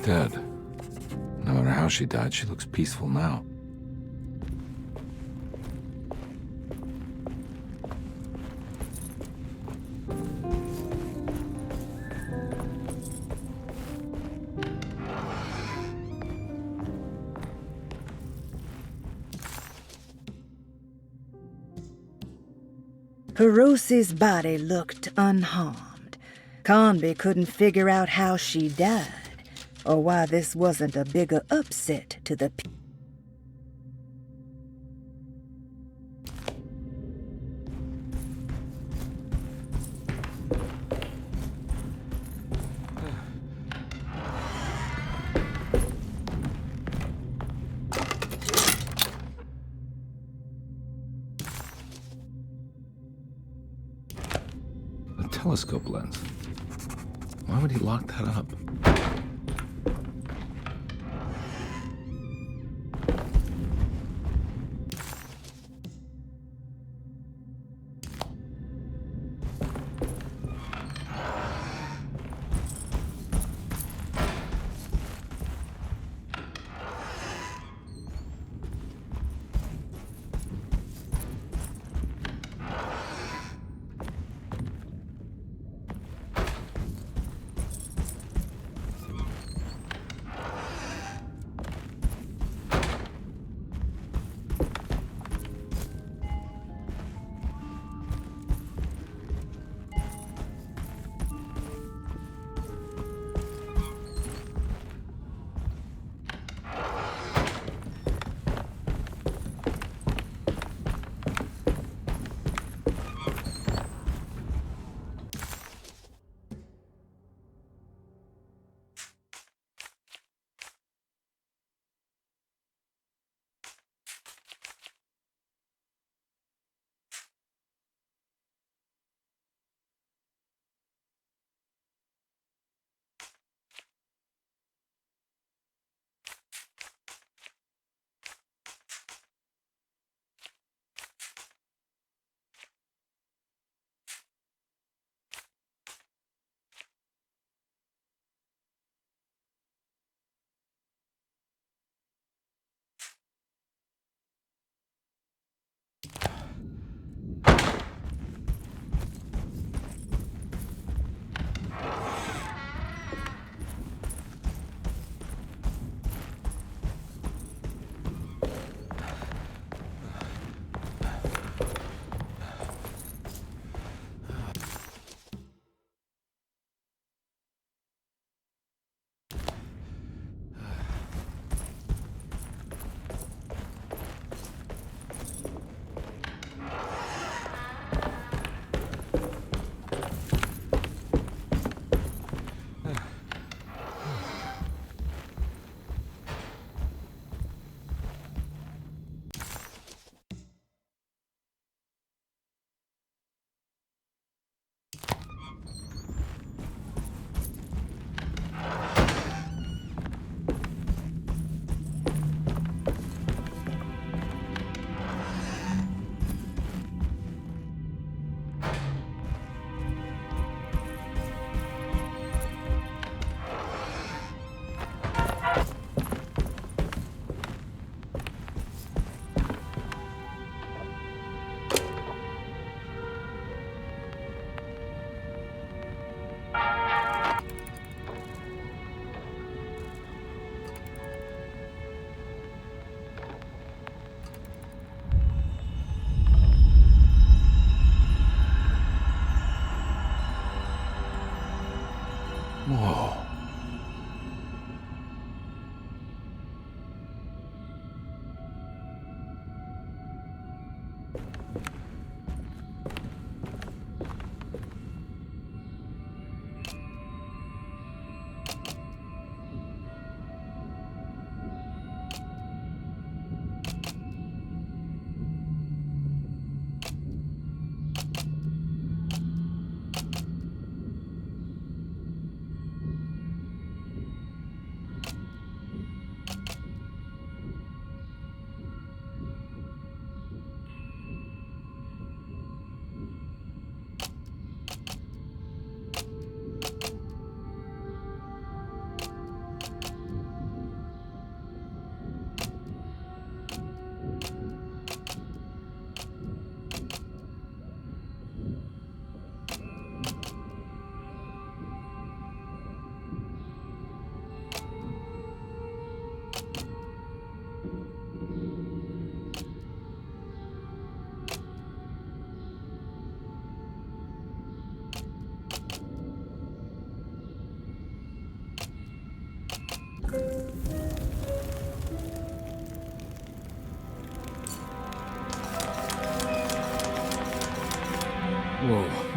dead. No matter how she died, she looks peaceful now. Hirosi's body looked unharmed. Karnbi couldn't figure out how she died, or why this wasn't a bigger upset to the people. Telescope lens. Why would he lock that up?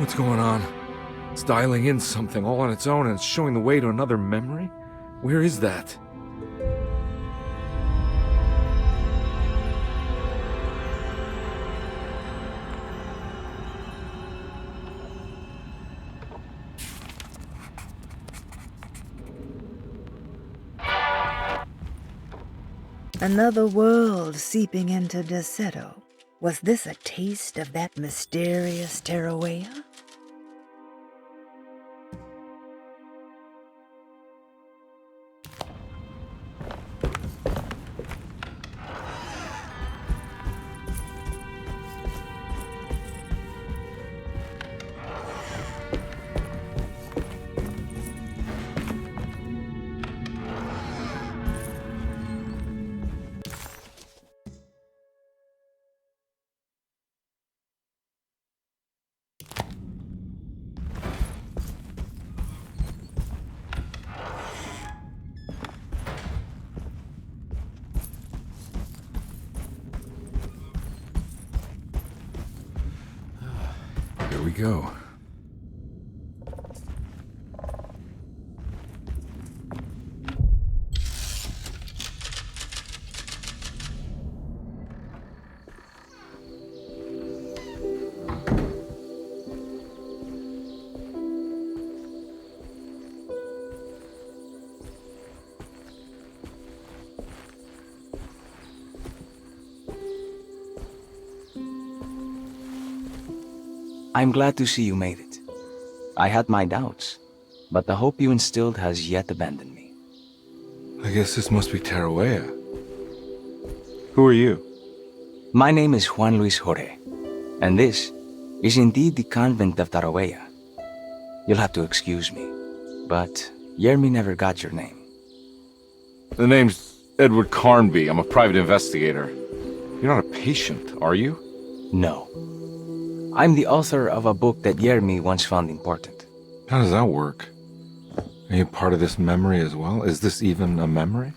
What's going on? It's dialing in something all on its own and it's showing the way to another memory? Where is that? Another world seeping into Deseto. Was this a taste of that mysterious Tarawea? Here we go. I'm glad to see you made it. I had my doubts, but the hope you instilled has yet abandoned me. I guess this must be Tarawea. Who are you? My name is Juan Luis Jorge, and this is indeed the convent of Tarawea. You'll have to excuse me, but Jeremy never got your name. The name's Edward Karnbi. I'm a private investigator. You're not a patient, are you? No. I'm the author of a book that Jeremy once found important. How does that work? Are you part of this memory as well? Is this even a memory?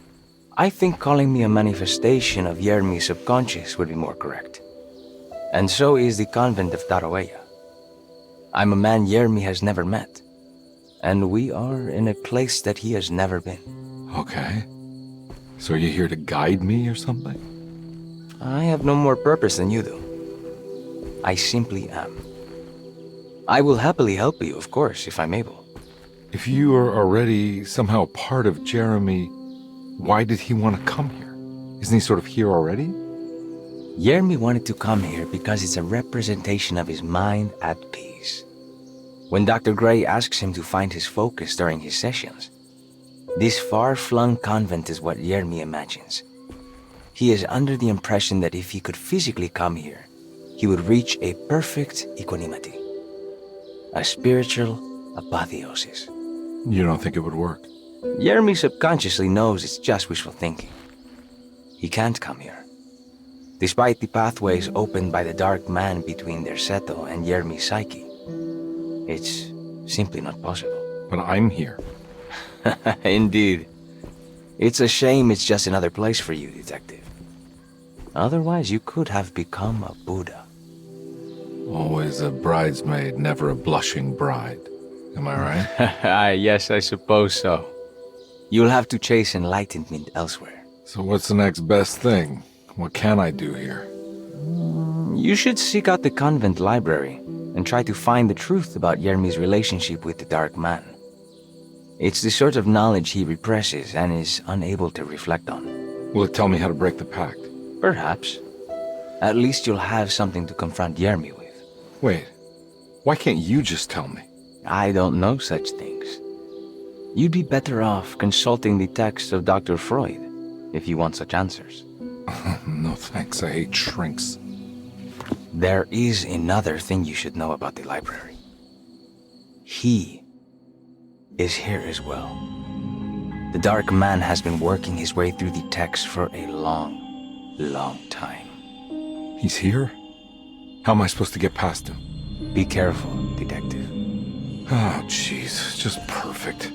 I think calling me a manifestation of Jeremy's subconscious would be more correct. And so is the convent of Tarawea. I'm a man Jeremy has never met, and we are in a place that he has never been. Okay. So are you here to guide me or something? I have no more purpose than you do. I simply am. I will happily help you, of course, if I'm able. If you are already somehow part of Jeremy, why did he want to come here? Isn't he sort of here already? Jeremy wanted to come here because it's a representation of his mind at peace. When Dr. Gray asks him to find his focus during his sessions, this far-flung convent is what Jeremy imagines. He is under the impression that if he could physically come here, he would reach a perfect equanimity, a spiritual apotheosis. You don't think it would work? Jeremy subconsciously knows it's just wishful thinking. He can't come here. Despite the pathways opened by the dark man between their Seto and Jeremy's psyche, it's simply not possible. But I'm here. Indeed. It's a shame it's just another place for you, Detective. Otherwise, you could have become a Buddha. Always a bridesmaid, never a blushing bride. Am I right? Yes, I suppose so. You'll have to chase enlightenment elsewhere. So what's the next best thing? What can I do here? You should seek out the convent library and try to find the truth about Jeremy's relationship with the Dark Man. It's the sort of knowledge he represses and is unable to reflect on. Will it tell me how to break the pact? Perhaps. At least you'll have something to confront Jeremy with. Wait, why can't you just tell me? I don't know such things. You'd be better off consulting the texts of Dr. Freud if you want such answers. No thanks, I hate shrinks. There is another thing you should know about the library. He is here as well. The Dark Man has been working his way through the text for a long time. He's here? How am I supposed to get past him? Be careful, Detective. Oh, jeez, just perfect.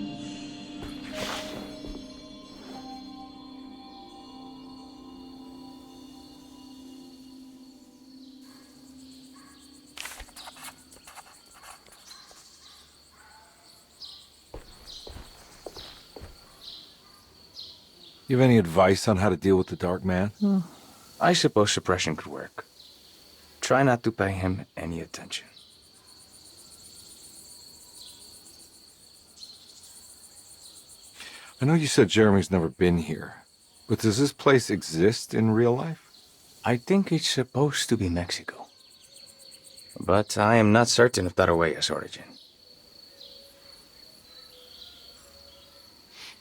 You have any advice on how to deal with the dark man? I suppose suppression could work. Try not to pay him any attention. I know you said Jeremy's never been here, but does this place exist in real life? I think it's supposed to be Mexico. But I am not certain of Tarahueya's origin.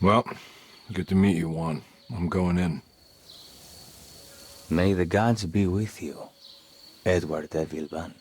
Well, good to meet you, Juan. I'm going in. May the gods be with you, Edward Vilban.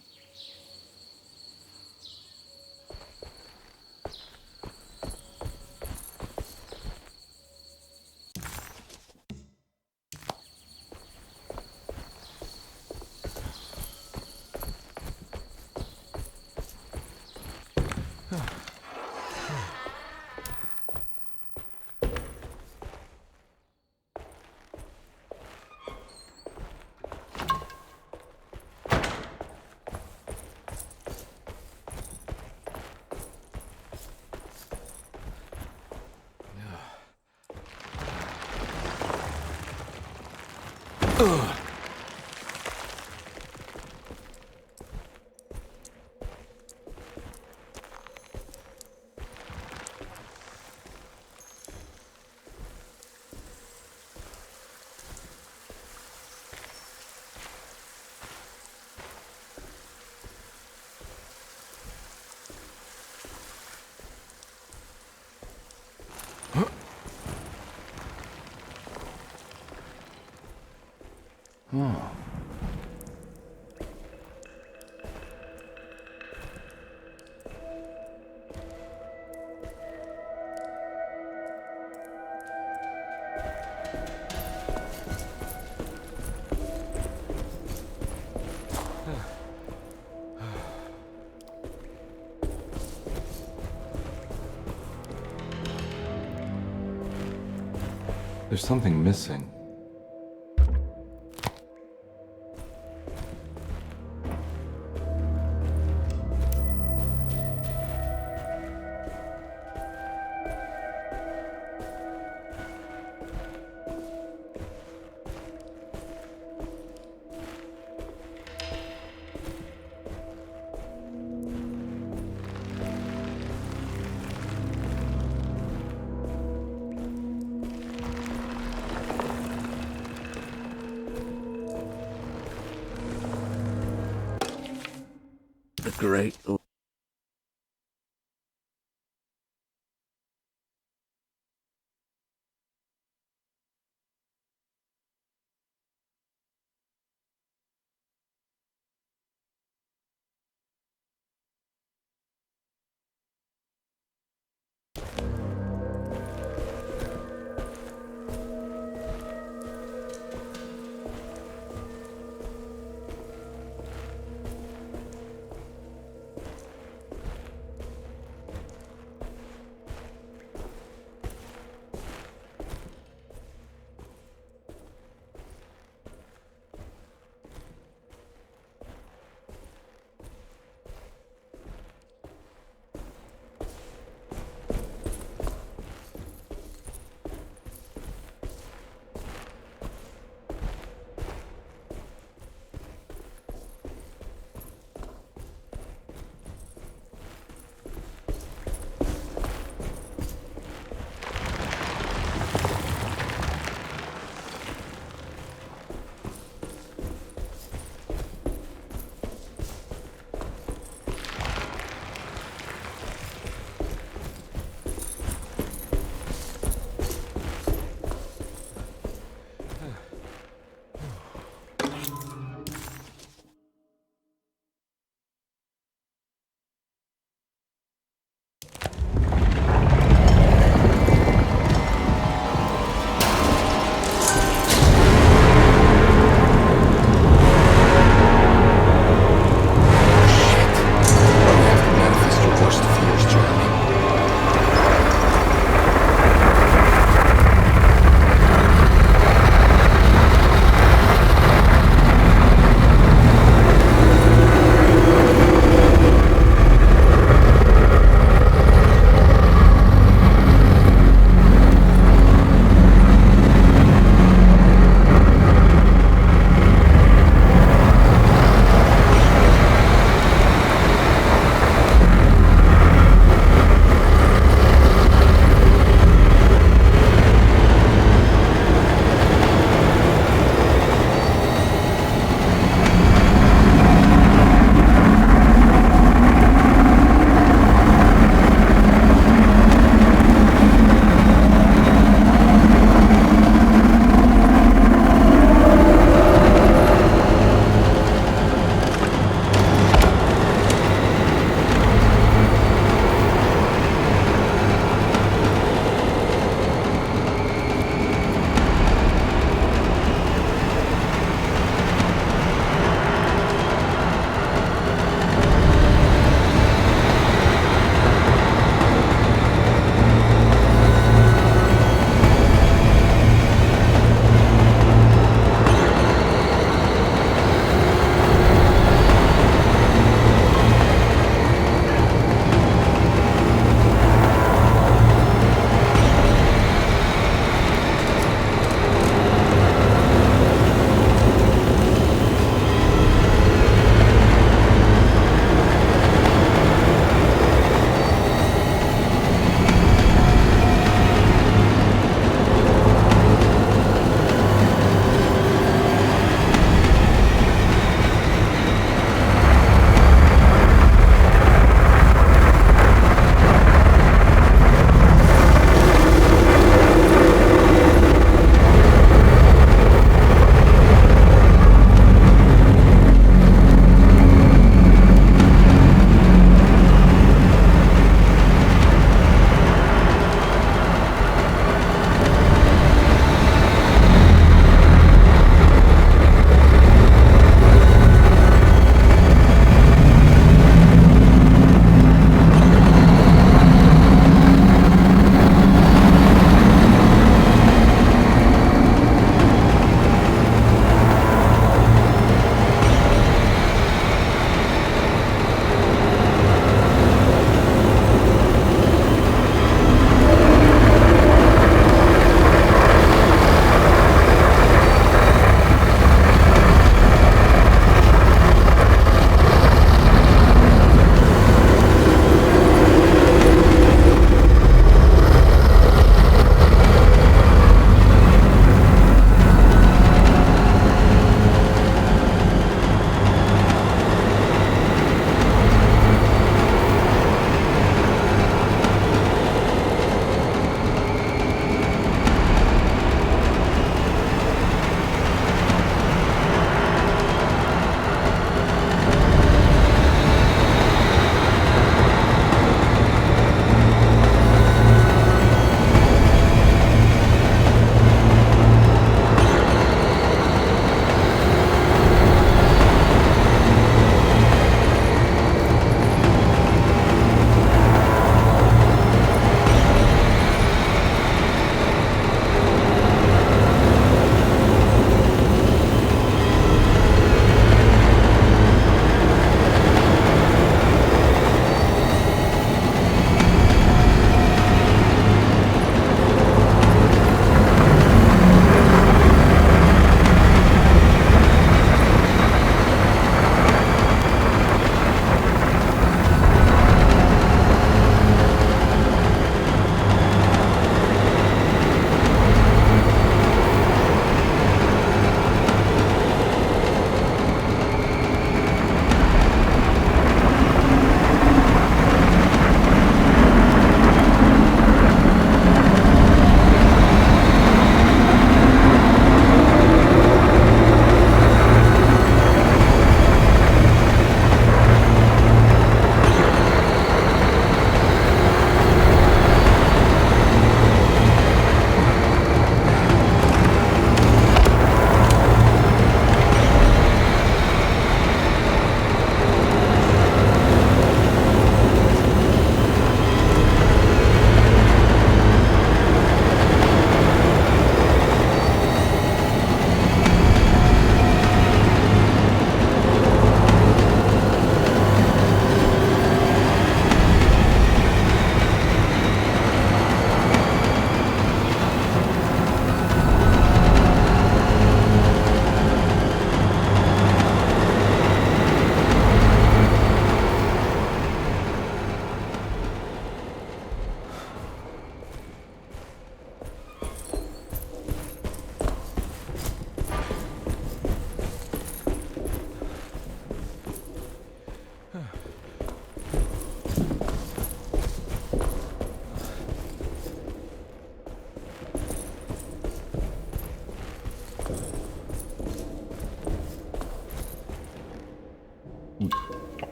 There's something missing. Great.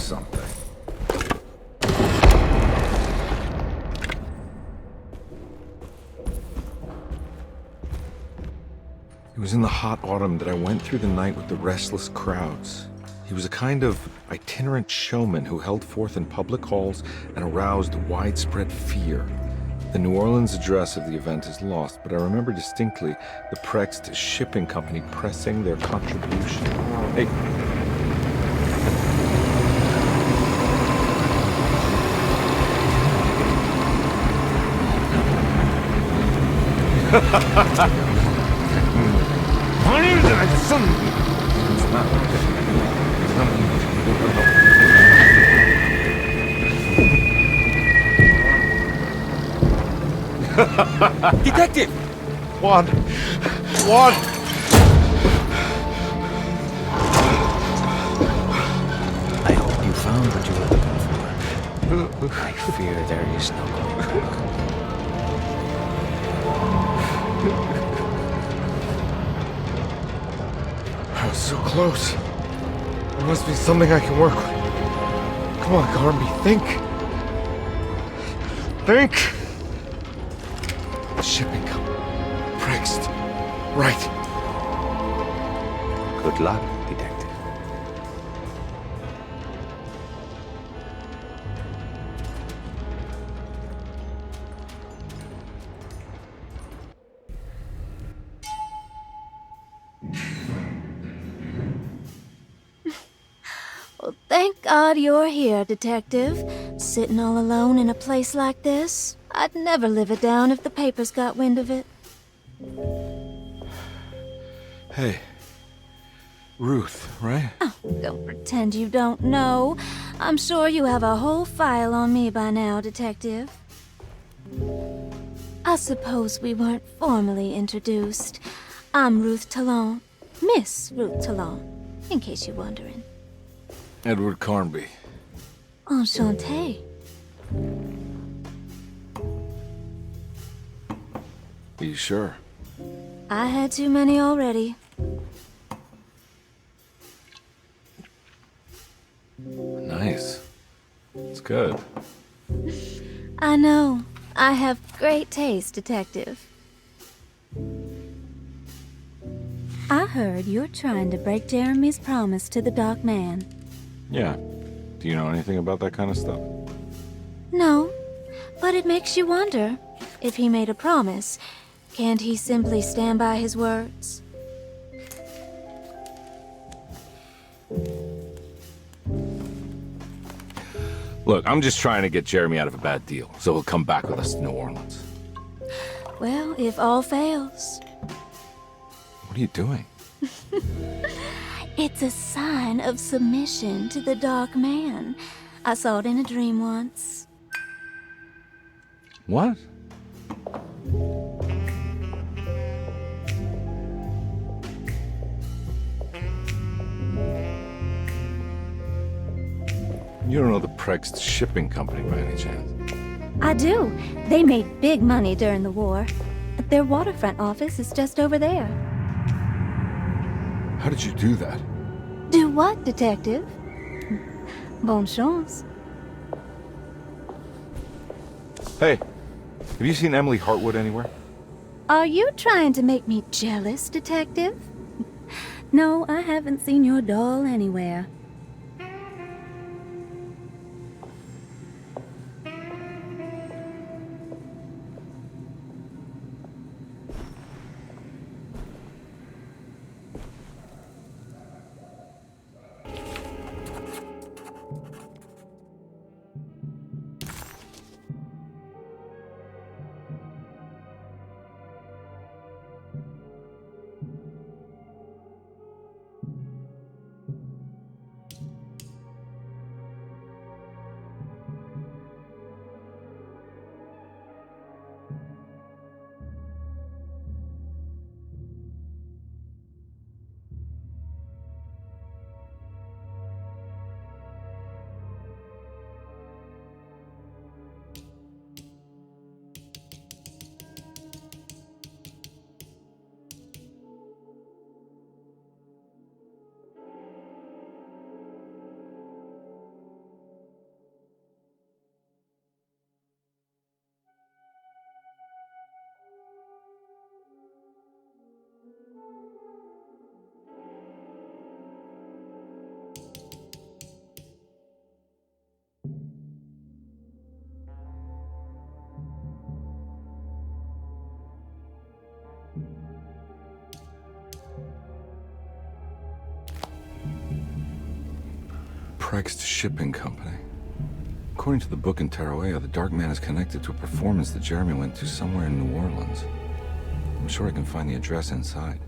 something. It was in the hot autumn that I went through the night with the restless crowds. He was a kind of itinerant showman who held forth in public halls and aroused widespread fear. The New Orleans address of the event is lost, but I remember distinctly the Prext Shipping Company pressing their contribution. Hey. Detective! Juan! I hope you found what you were looking for. I fear there is no going back. I was so close. There must be something I can work with. Come on, Carnby, think. Think! The shipping company. Prext. Right. Good luck, detective. Well, thank God you're here, Detective. Sitting all alone in a place like this? I'd never live it down if the papers got wind of it. Hey. Ruth, right? Oh, don't pretend you don't know. I'm sure you have a whole file on me by now, Detective. I suppose we weren't formally introduced. I'm Ruth Talon. Miss Ruth Talon, in case you're wondering. Edward Karnbi. Enchanté. Are you sure? I had too many already. Nice. It's good. I know. I have great taste, Detective. I heard you're trying to break Jeremy's promise to the Dark Man. Yeah. Do you know anything about that kind of stuff? No, but it makes you wonder. If he made a promise, can't he simply stand by his words? Look, I'm just trying to get Jeremy out of a bad deal, so he'll come back with us to New Orleans. Well, if all fails. What are you doing? It's a sign of submission to the Dark Man. I saw it in a dream once. What? You don't know the Prext Shipping Company by any chance? I do. They made big money during the war. Their waterfront office is just over there. How did you do that? Do what, Detective? Bonne chance. Hey, have you seen Emily Hартwud anywhere? Are you trying to make me jealous, Detective? No, I haven't seen your doll anywhere. Prext Shipping Company. According to the book in Tarawea, the Dark Man is connected to a performance that Jeremy went to somewhere in New Orleans. I'm sure I can find the address inside.